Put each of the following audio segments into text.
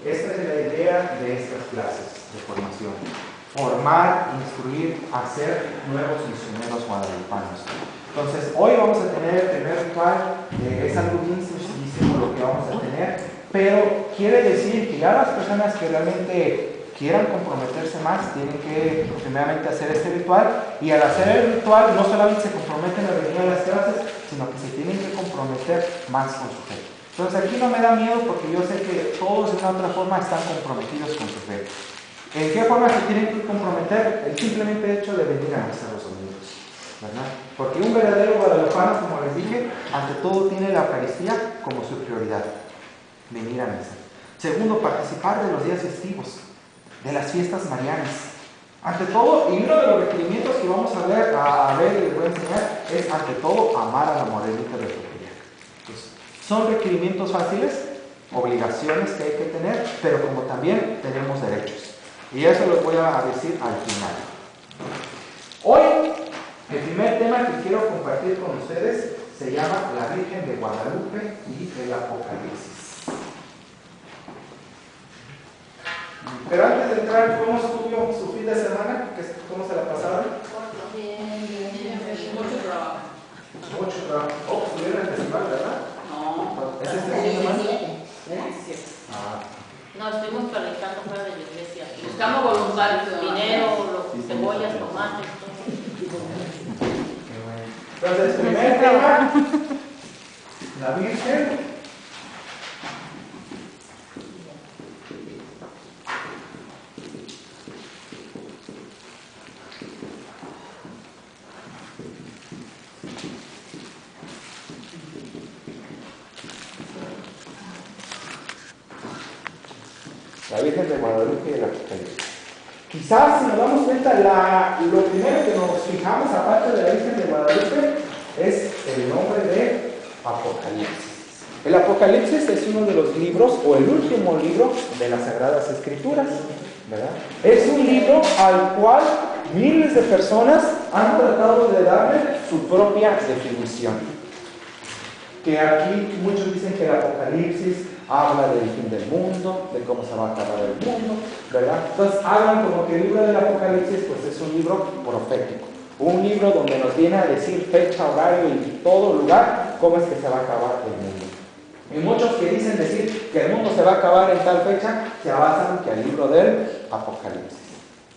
esta es la idea de estas clases de formación. Formar, instruir, hacer nuevos misioneros guadalupanos. Entonces, hoy vamos a tener el primer ritual, es algo bien sencillísimo lo que vamos a tener, pero quiere decir que ya las personas que realmente quieran comprometerse más tienen que primeramente hacer este ritual, y al hacer el ritual no solamente se comprometen a venir a las clases, sino que se tienen que comprometer más con su fe. Entonces aquí no me da miedo porque yo sé que todos de una u otra forma están comprometidos con su fe. ¿En qué forma se tienen que comprometer? El simplemente hecho de venir a misa los domingos, ¿verdad? Porque un verdadero guadalupano, como les dije, ante todo tiene la Eucaristía como su prioridad, venir a misa. Segundo, participar de los días festivos, de las fiestas marianas. Ante todo, y uno de los requerimientos que vamos a ver y les voy a enseñar, es ante todo amar a la morenita de Tepeyac. Entonces, son requerimientos fáciles, obligaciones que hay que tener, pero como también tenemos derechos. Y eso los voy a decir al final. Hoy, el primer tema que quiero compartir con ustedes se llama la Virgen de Guadalupe y el Apocalipsis. Pero antes de entrar, ¿cómo estuvo su fin de semana? ¿Cómo se la pasaron? Bien. Mucho trabajo. Mucho trabajo. Oh, estuvieron en el festival, ¿verdad? No. ¿Es este fin de semana? Sí. No, estuvimos planificando fuera de la iglesia. Buscamos voluntarios. Dinero, cebollas, tomates, todo. Qué bueno. Entonces, primer tema, la Virgen. La Virgen de Guadalupe y el Apocalipsis. Quizás, si nos damos cuenta, lo primero que nos fijamos, aparte de la Virgen de Guadalupe, es el nombre de Apocalipsis. El Apocalipsis es uno de los libros, o el último libro de las Sagradas Escrituras, ¿verdad? Es un libro al cual miles de personas han tratado de darle su propia definición. Que aquí muchos dicen que el Apocalipsis habla del fin del mundo, de cómo se va a acabar el mundo, ¿verdad? Entonces hablan como que el libro del Apocalipsis pues es un libro profético, un libro donde nos viene a decir fecha, horario y todo lugar cómo es que se va a acabar el mundo. Y muchos que dicen decir que el mundo se va a acabar en tal fecha se basan que al libro del Apocalipsis,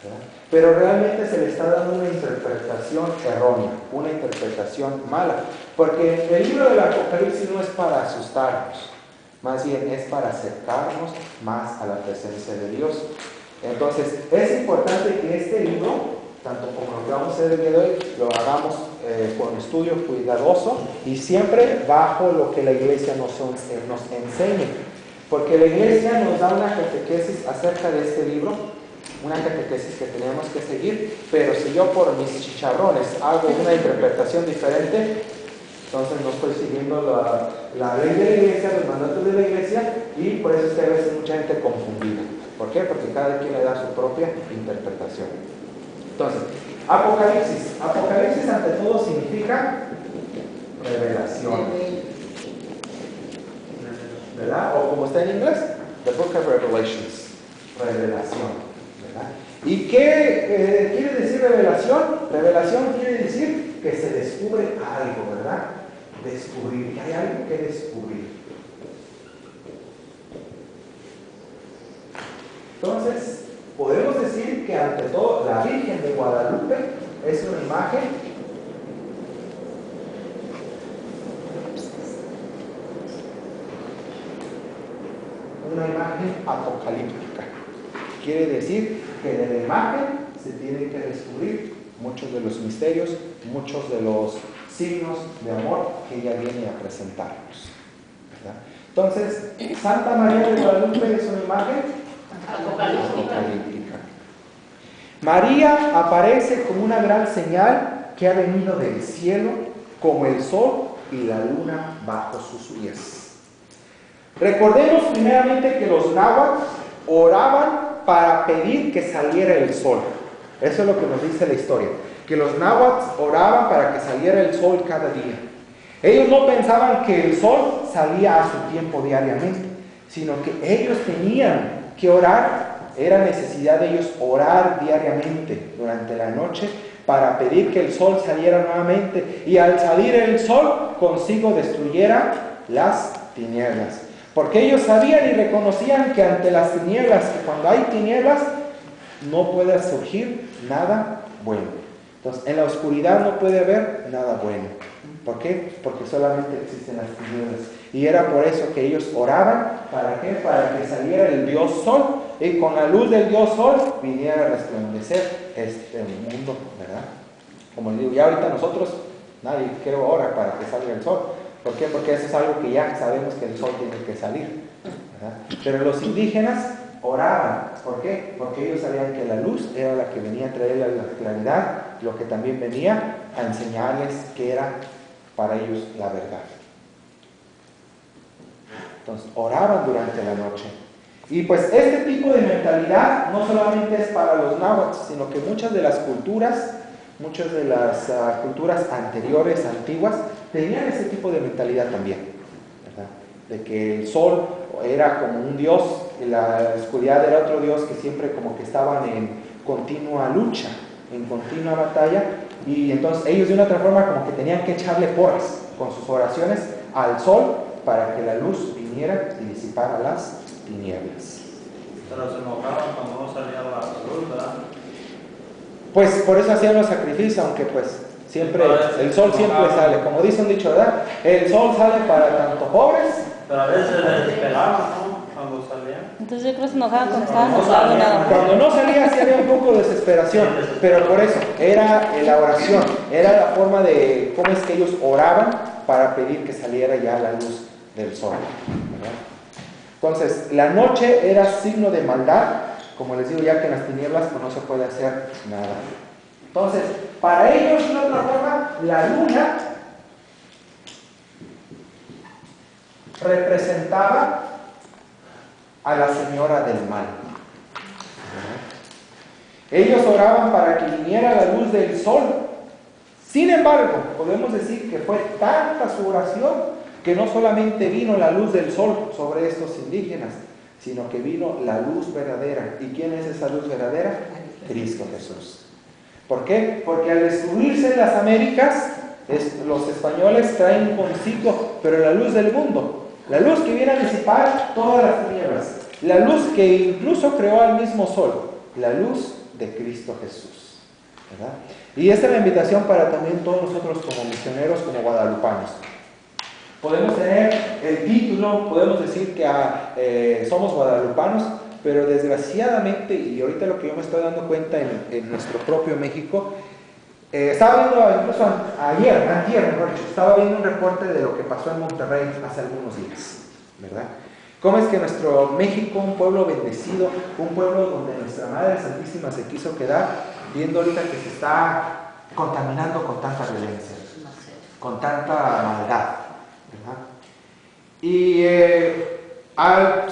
¿verdad? Pero realmente se le está dando una interpretación errónea, una interpretación mala, porque el libro del Apocalipsis no es para asustarnos, más bien es para acercarnos más a la presencia de Dios. Entonces, es importante que este libro, tanto como lo que vamos a hacer el día de hoy, lo hagamos con estudio cuidadoso y siempre bajo lo que la iglesia nos enseñe. Porque la iglesia nos da una catequesis acerca de este libro, una catequesis que tenemos que seguir, pero si yo por mis chicharrones hago una interpretación diferente, entonces no estoy siguiendo la ley de la iglesia, los mandatos de la iglesia, y por eso es que a veces mucha gente confundida. ¿Por qué? Porque cada quien le da su propia interpretación. Entonces, Apocalipsis. Apocalipsis ante todo significa revelación, ¿verdad? O como está en inglés, The Book of Revelations. Revelación, ¿verdad? ¿Y qué quiere decir revelación? Revelación quiere decir que se descubre algo, ¿verdad? Descubrir, que hay algo que descubrir. Entonces, podemos decir que ante todo la Virgen de Guadalupe es una imagen apocalíptica. Quiere decir que de la imagen se tienen que descubrir muchos de los misterios, muchos de los signos de amor que ella viene a presentarnos, ¿verdad? Entonces, Santa María de Guadalupe es una imagen apocalíptica. María aparece como una gran señal que ha venido del cielo, como el sol y la luna bajo sus pies. Recordemos primeramente que los náhuatl oraban para pedir que saliera el sol. Eso es lo que nos dice la historia, que los náhuatl oraban para que saliera el sol cada día. Ellos no pensaban que el sol salía a su tiempo diariamente, sino que ellos tenían que orar. Era necesidad de ellos orar diariamente durante la noche para pedir que el sol saliera nuevamente, y al salir el sol consigo destruyera las tinieblas. Porque ellos sabían y reconocían que ante las tinieblas, que cuando hay tinieblas, no puede surgir nada bueno. Entonces, en la oscuridad no puede haber nada bueno. ¿Por qué? Porque solamente existen las tinieblas. Y era por eso que ellos oraban. ¿Para qué? Para que saliera el Dios Sol, y con la luz del Dios Sol viniera a resplandecer este mundo, ¿verdad? Como les digo, ya ahorita nosotros, nadie quiere orar para que salga el sol. ¿Por qué? Porque eso es algo que ya sabemos que el sol tiene que salir, ¿verdad? Pero los indígenas oraban. ¿Por qué? Porque ellos sabían que la luz era la que venía a traer la claridad, lo que también venía a enseñarles que era para ellos la verdad. Entonces, oraban durante la noche. Y pues este tipo de mentalidad no solamente es para los náhuatl, sino que muchas de las culturas anteriores, antiguas, tenían ese tipo de mentalidad también, ¿verdad? De que el sol era como un dios, y la oscuridad era otro dios, que siempre como que estaban en continua lucha, en continua batalla, y entonces ellos de una otra forma como que tenían que echarle porras con sus oraciones al sol para que la luz viniera y disipara las tinieblas. Pero se enojaban cuando no salía la luz, ¿verdad? Pues por eso hacían los sacrificios, aunque pues siempre el sol siempre sale, como dice un dicho, ¿verdad? El sol sale para tanto pobres. Pero a veces les esperaban, ¿no? Cuando salían. Entonces yo creo que se enojaban cuando estaban haciendo nada. Cuando no salía sí había un poco de desesperación, pero por eso era la oración, era la forma de cómo es que ellos oraban para pedir que saliera ya la luz del sol, ¿verdad? Entonces, la noche era signo de maldad, como les digo, ya que en las tinieblas pues no se puede hacer nada. Entonces, para ellos, de otra forma, la luna representaba a la señora del mal. Ellos oraban para que viniera la luz del sol. Sin embargo, podemos decir que fue tanta su oración que no solamente vino la luz del sol sobre estos indígenas, sino que vino la luz verdadera. ¿Y quién es esa luz verdadera? Cristo Jesús. ¿Por qué? Porque al destruirse las Américas, los españoles traen consigo, pero la luz del mundo, la luz que viene a disipar todas las tinieblas, la luz que incluso creó al mismo sol, la luz de Cristo Jesús, ¿verdad? Y esta es la invitación para también todos nosotros como misioneros, como guadalupanos. Podemos tener el título, podemos decir que somos guadalupanos, pero desgraciadamente, y ahorita lo que yo me estoy dando cuenta en nuestro propio México, estaba viendo incluso antier, estaba viendo un reporte de lo que pasó en Monterrey hace algunos días, ¿verdad? Cómo es que nuestro México, un pueblo bendecido, un pueblo donde nuestra Madre Santísima se quiso quedar, viendo ahorita que se está contaminando con tanta violencia, con tanta maldad, ¿verdad? Y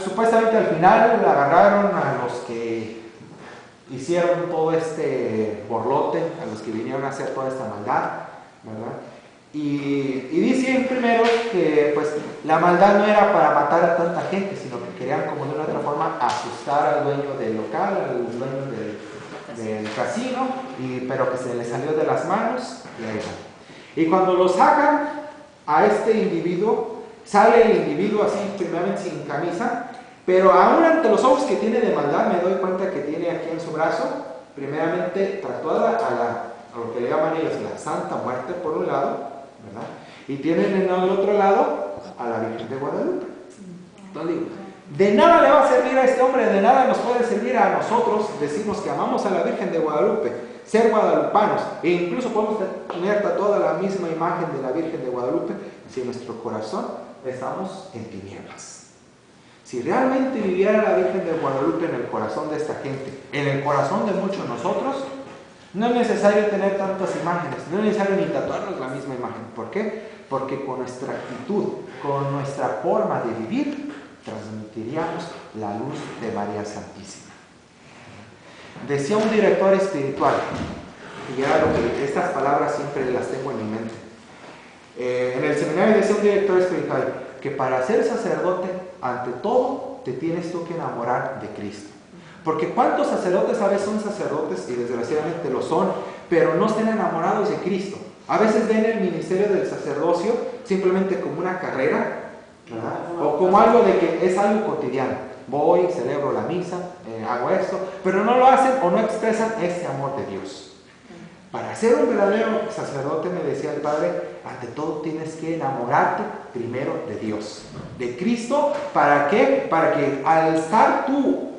supuestamente al final agarraron a los que hicieron todo este borlote, a los que vinieron a hacer toda esta maldad, ¿verdad? Y dicen primero que pues la maldad no era para matar a tanta gente, sino que querían como de una otra forma asustar al dueño del local, al dueño del casino, pero que se le salió de las manos y ahí va. Y cuando lo sacan a este individuo, sale el individuo así primeramente sin camisa, pero aún ante los ojos que tiene de maldad me doy cuenta que tiene aquí en su brazo primeramente tatuada a lo que le llaman ellos la Santa Muerte por un lado, ¿verdad? Y tienen en el otro lado a la Virgen de Guadalupe. Entonces digo, de nada le va a servir a este hombre, de nada nos puede servir a nosotros decirnos que amamos a la Virgen de Guadalupe, ser guadalupanos, e incluso podemos tener tatuada la misma imagen de la Virgen de Guadalupe si en nuestro corazón estamos en tinieblas. Si realmente viviera la Virgen de Guadalupe en el corazón de esta gente, en el corazón de muchos de nosotros, no es necesario tener tantas imágenes, no es necesario ni tatuarnos la misma imagen. ¿Por qué? Porque con nuestra actitud, con nuestra forma de vivir, transmitiríamos la luz de María Santísima. Decía un director espiritual, y era lo que estas palabras siempre las tengo en mi mente. En el seminario decía un director espiritual que para ser sacerdote, ante todo, te tienes tú que enamorar de Cristo. Porque ¿cuántos sacerdotes a veces son sacerdotes y desgraciadamente lo son, pero no están enamorados de Cristo? A veces ven el ministerio del sacerdocio simplemente como una carrera, ¿verdad? O como algo de que es algo cotidiano. Voy, celebro la misa, hago esto, pero no lo hacen o no expresan ese amor de Dios. Para ser un verdadero sacerdote, me decía el Padre, ante todo tienes que enamorarte primero de Dios, de Cristo. ¿Para qué? Para que al estar tú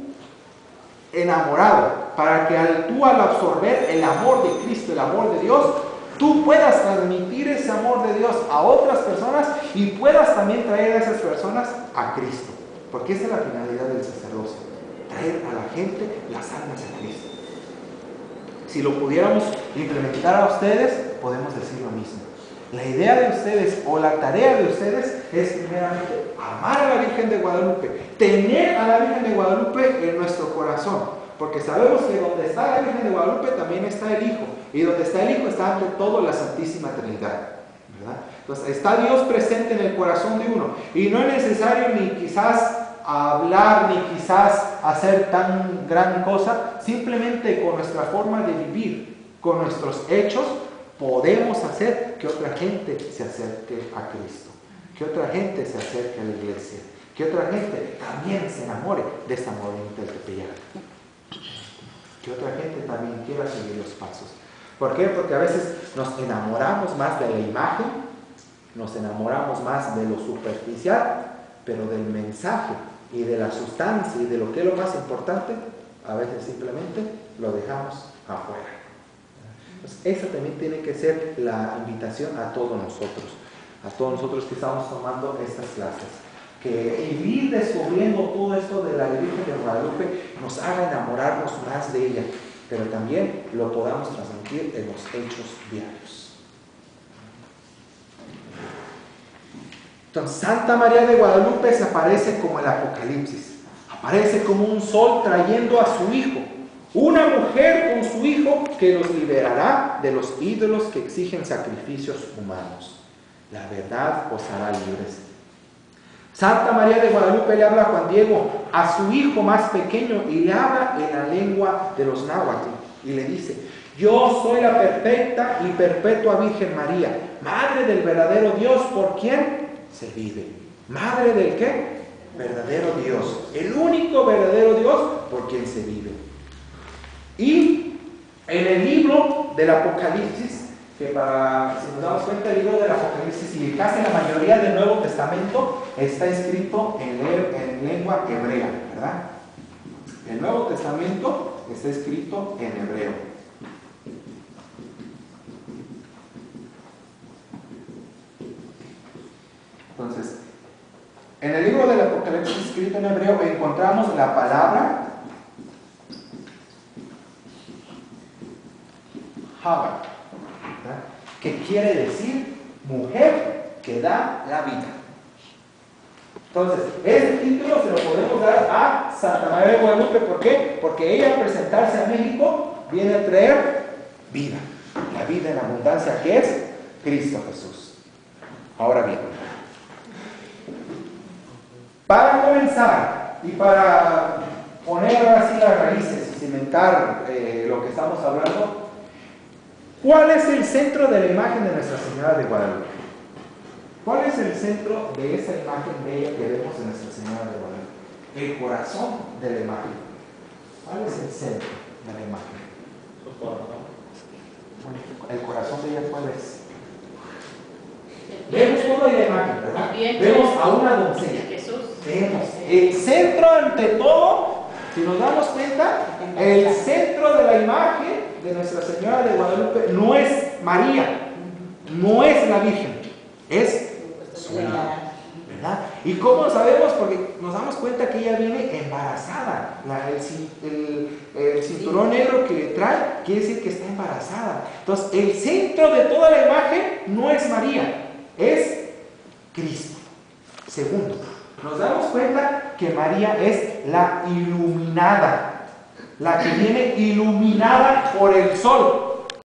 enamorado, para que al absorber el amor de Cristo, el amor de Dios, tú puedas transmitir ese amor de Dios a otras personas y puedas también traer a esas personas a Cristo. Porque esa es la finalidad del sacerdocio, traer a la gente las almas a Cristo. Si lo pudiéramos implementar a ustedes, podemos decir lo mismo. La idea de ustedes o la tarea de ustedes es primeramente amar a la Virgen de Guadalupe, tener a la Virgen de Guadalupe en nuestro corazón, porque sabemos que donde está la Virgen de Guadalupe también está el Hijo, y donde está el Hijo está ante todo la Santísima Trinidad, ¿verdad? Entonces está Dios presente en el corazón de uno, y no es necesario ni quizás hablar, ni quizás hacer tan gran cosa, simplemente con nuestra forma de vivir, con nuestros hechos, podemos hacer que otra gente se acerque a Cristo, que otra gente se acerque a la iglesia, que otra gente también se enamore de esta movimiento del Tepeyac, que otra gente también quiera seguir los pasos. ¿Por qué? Porque a veces nos enamoramos más de la imagen, nos enamoramos más de lo superficial, pero del mensaje y de la sustancia y de lo que es lo más importante, a veces simplemente lo dejamos afuera. Entonces, esa también tiene que ser la invitación a todos nosotros que estamos tomando estas clases. Que ir descubriendo todo esto de la Virgen de Guadalupe nos haga enamorarnos más de ella, pero también lo podamos transmitir en los hechos diarios. Entonces, Santa María de Guadalupe se aparece como el Apocalipsis, aparece como un sol trayendo a su Hijo, una mujer con su Hijo que los liberará de los ídolos que exigen sacrificios humanos. La verdad os hará libres. Santa María de Guadalupe le habla a Juan Diego, a su hijo más pequeño, y le habla en la lengua de los náhuatl, y le dice: yo soy la perfecta y perpetua Virgen María, Madre del verdadero Dios, por quien se vive. ¿Madre del qué? Verdadero Dios, el único verdadero Dios por quien se vive. Y en el libro del Apocalipsis, que si nos damos cuenta, el libro del Apocalipsis y casi la mayoría del Nuevo Testamento está escrito en lengua hebrea, ¿verdad? El Nuevo Testamento está escrito en hebreo. Entonces, en el libro del Apocalipsis escrito en hebreo encontramos la palabra Hava, ¿verdad? Que quiere decir mujer que da la vida. Entonces, este título se lo podemos dar a Santa María de Guadalupe. ¿Por qué? Porque ella, al presentarse a México, viene a traer vida, la vida en abundancia, que es Cristo Jesús. Ahora bien, para comenzar y para poner ahora sí las raíces y cimentar lo que estamos hablando, ¿cuál es el centro de la imagen de Nuestra Señora de Guadalupe? ¿Cuál es el centro de esa imagen bella que vemos de Nuestra Señora de Guadalupe? El corazón de la imagen. ¿Cuál es el centro de la imagen? Su corazón. ¿El corazón de ella cuál es? Vemos toda la imagen, ¿verdad? Vemos a una doncella. Jesús. Vemos el centro ante todo, si nos damos cuenta, el centro de la imagen de Nuestra Señora de Guadalupe no es María, no es la Virgen, es su hija, ¿verdad? ¿Y cómo lo sabemos? Porque nos damos cuenta que ella viene embarazada. El cinturón negro que trae quiere decir que está embarazada. Entonces, el centro de toda la imagen no es María, es Cristo. Segundo, nos damos cuenta que María es la iluminada, la que viene iluminada por el sol.